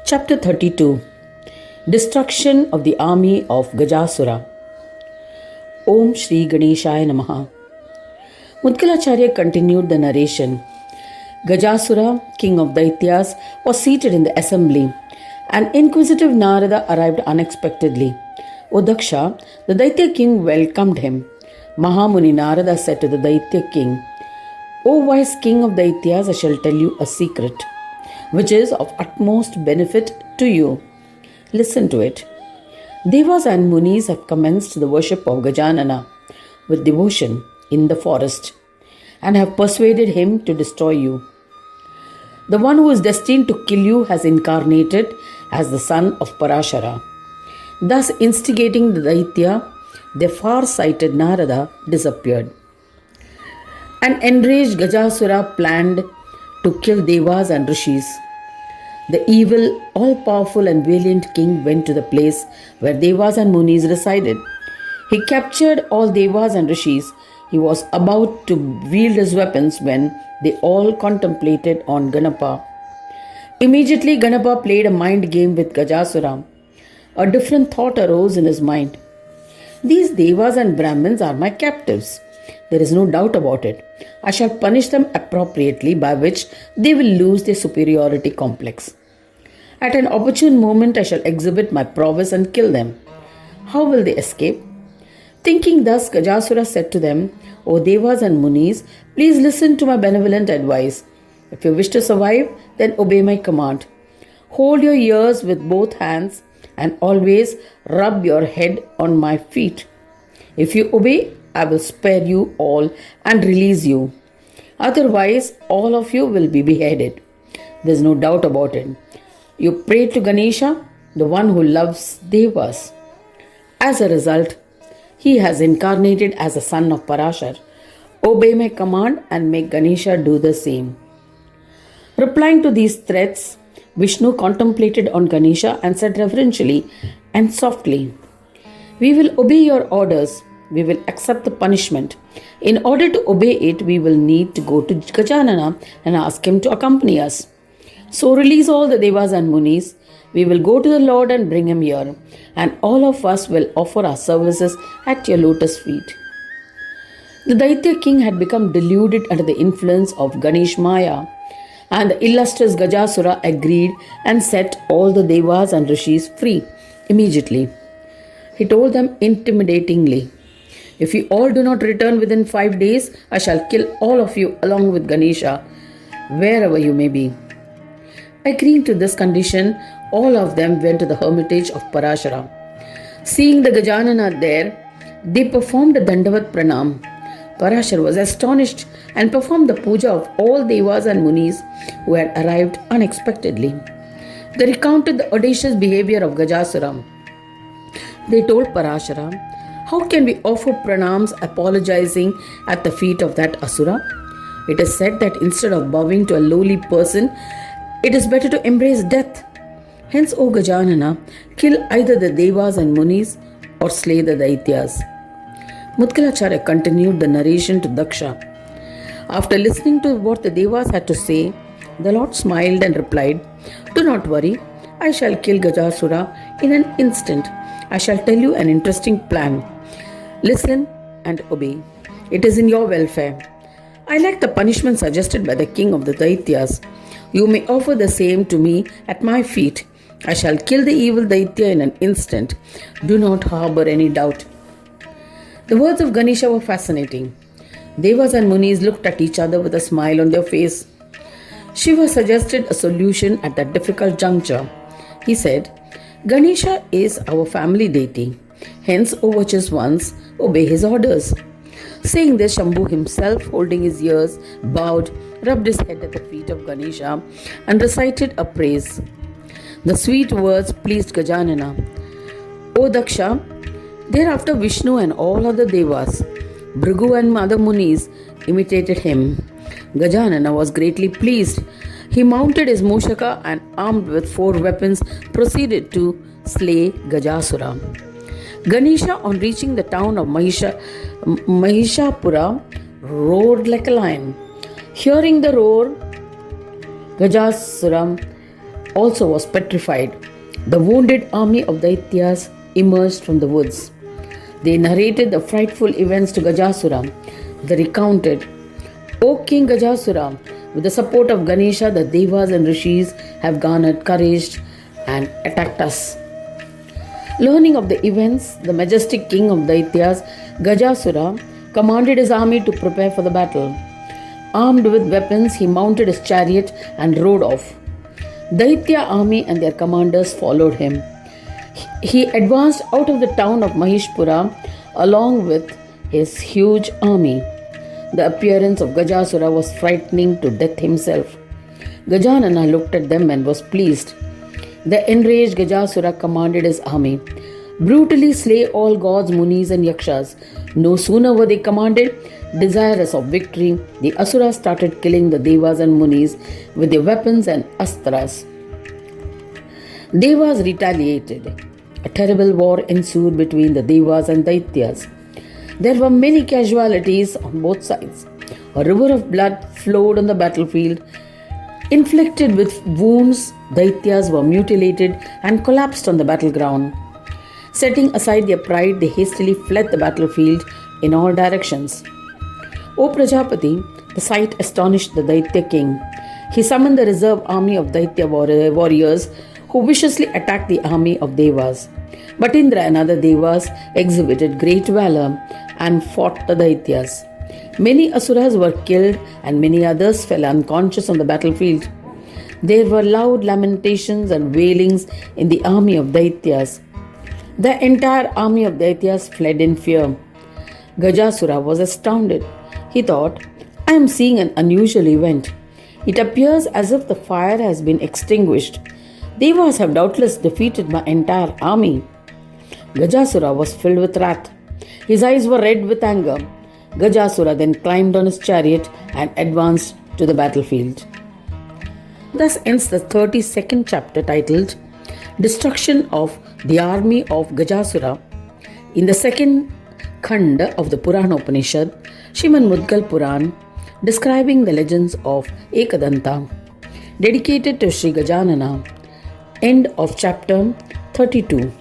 Chapter 32. Destruction of the Army of Gajasura. Om Shri Ganeshaya Namaha. Mudgalacharya continued the narration. Gajasura, king of Daityas, was seated in the assembly. An inquisitive Narada arrived unexpectedly. O Daksha, the Daitya king welcomed him. Mahamuni Narada said to the Daitya king, O wise king of Daityas, I shall tell you a secret, which is of utmost benefit to you. Listen to it. Devas and Munis have commenced the worship of Gajanana with devotion in the forest and have persuaded him to destroy you. The one who is destined to kill you has incarnated as the son of Parashara. Thus instigating the Daitya, the far-sighted Narada disappeared. An enraged Gajasura planned to kill Devas and Rishis. The evil, all-powerful and valiant king went to the place where Devas and Munis resided. He captured all Devas and Rishis. He was about to wield his weapons when they all contemplated on Ganapa. Immediately Ganapa played a mind game with Gajasura. A different thought arose in his mind. These Devas and Brahmins are my captives. There is no doubt about it. I shall punish them appropriately, by which they will lose their superiority complex. At an opportune moment I shall exhibit my prowess and kill them. How will they escape? Thinking thus, Gajasura said to them, O Devas and Munis, please listen to my benevolent advice. If you wish to survive, then obey my command. Hold your ears with both hands and always rub your head on my feet. If you obey, I will spare you all and release you. Otherwise, all of you will be beheaded. There is no doubt about it. You pray to Ganesha, the one who loves Devas. As a result, he has incarnated as a son of Parashar. Obey my command and make Ganesha do the same. Replying to these threats, Vishnu contemplated on Ganesha and said reverentially and softly, We will obey your orders. We will accept the punishment. In order to obey it, we will need to go to Gajanana and ask him to accompany us. So release all the Devas and Munis. We will go to the Lord and bring him here, and all of us will offer our services at your lotus feet. The Daitya king had become deluded under the influence of Ganesh Maya, and the illustrious Gajasura agreed and set all the Devas and Rishis free immediately. He told them intimidatingly, If you all do not return within 5 days, I shall kill all of you along with Ganesha, wherever you may be. Agreeing to this condition, all of them went to the hermitage of Parashara. Seeing the Gajanana there, they performed a Dandavat Pranam. Parashar was astonished and performed the puja of all Devas and Munis who had arrived unexpectedly. They recounted the audacious behavior of Gajasura. They told Parashara, How can we offer pranams apologizing at the feet of that Asura? It is said that instead of bowing to a lowly person, it is better to embrace death. Hence, O Gajanana, kill either the Devas and Munis or slay the Daityas. Mudgalacharya continued the narration to Daksha. After listening to what the Devas had to say, the Lord smiled and replied, Do not worry, I shall kill Gajasura in an instant. I shall tell you an interesting plan. Listen and obey. It is in your welfare. I like the punishment suggested by the king of the Daityas. You may offer the same to me at my feet. I shall kill the evil Daitya in an instant. Do not harbor any doubt. The words of Ganesha were fascinating. Devas and Munis looked at each other with a smile on their face. Shiva suggested a solution at that difficult juncture. He said, Ganesha is our family deity. Hence, O virtuous ones, obey his orders. Saying this, Shambhu himself, holding his ears, bowed, rubbed his head at the feet of Ganesha and recited a praise. The sweet words pleased Gajanana. O Daksha, thereafter Vishnu and all other Devas, Bhrigu and other Munis imitated him. Gajanana was greatly pleased. He mounted his Mushaka and armed with 4 weapons proceeded to slay Gajasura. Ganesha, on reaching the town of Mahishapura, roared like a lion. Hearing the roar, Gajasura also was petrified. The wounded army of Daityas emerged from the woods. They narrated the frightful events to Gajasura. They recounted, "O King Gajasura, with the support of Ganesha, the Devas and Rishis have garnered courage and attacked us." Learning of the events, the majestic king of Daityas, Gajasura, commanded his army to prepare for the battle. Armed with weapons, he mounted his chariot and rode off. Daitya army and their commanders followed him. He advanced out of the town of Mahishpura along with his huge army. The appearance of Gajasura was frightening to death himself. Gajanana looked at them and was pleased. The enraged Gajasura commanded his army, "Brutally slay all gods, munis and yakshas." No sooner were they commanded, desirous of victory, the Asuras started killing the Devas and Munis with their weapons and astras. Devas retaliated. A terrible war ensued between the Devas and Daityas. There were many casualties on both sides. A river of blood flowed on the battlefield. Inflicted with wounds, Daityas were mutilated and collapsed on the battleground. Setting aside their pride, they hastily fled the battlefield in all directions. O Prajapati, the sight astonished the Daitya king. He summoned the reserve army of Daitya warriors who viciously attacked the army of Devas. But Indra and other Devas exhibited great valor and fought the Daityas. Many Asuras were killed and many others fell unconscious on the battlefield. There were loud lamentations and wailings in the army of Daityas. The entire army of Daityas fled in fear. Gajasura was astounded. He thought, "I am seeing an unusual event. It appears as if the fire has been extinguished. Devas have doubtless defeated my entire army." Gajasura was filled with wrath. His eyes were red with anger. Gajasura then climbed on his chariot and advanced to the battlefield. Thus ends the 32nd chapter titled Destruction of the Army of Gajasura in the second Khanda of the Puran Upanishad, Srimad Mudgal Puran, describing the legends of Ekadanta, dedicated to Sri Gajanana. End of chapter 32.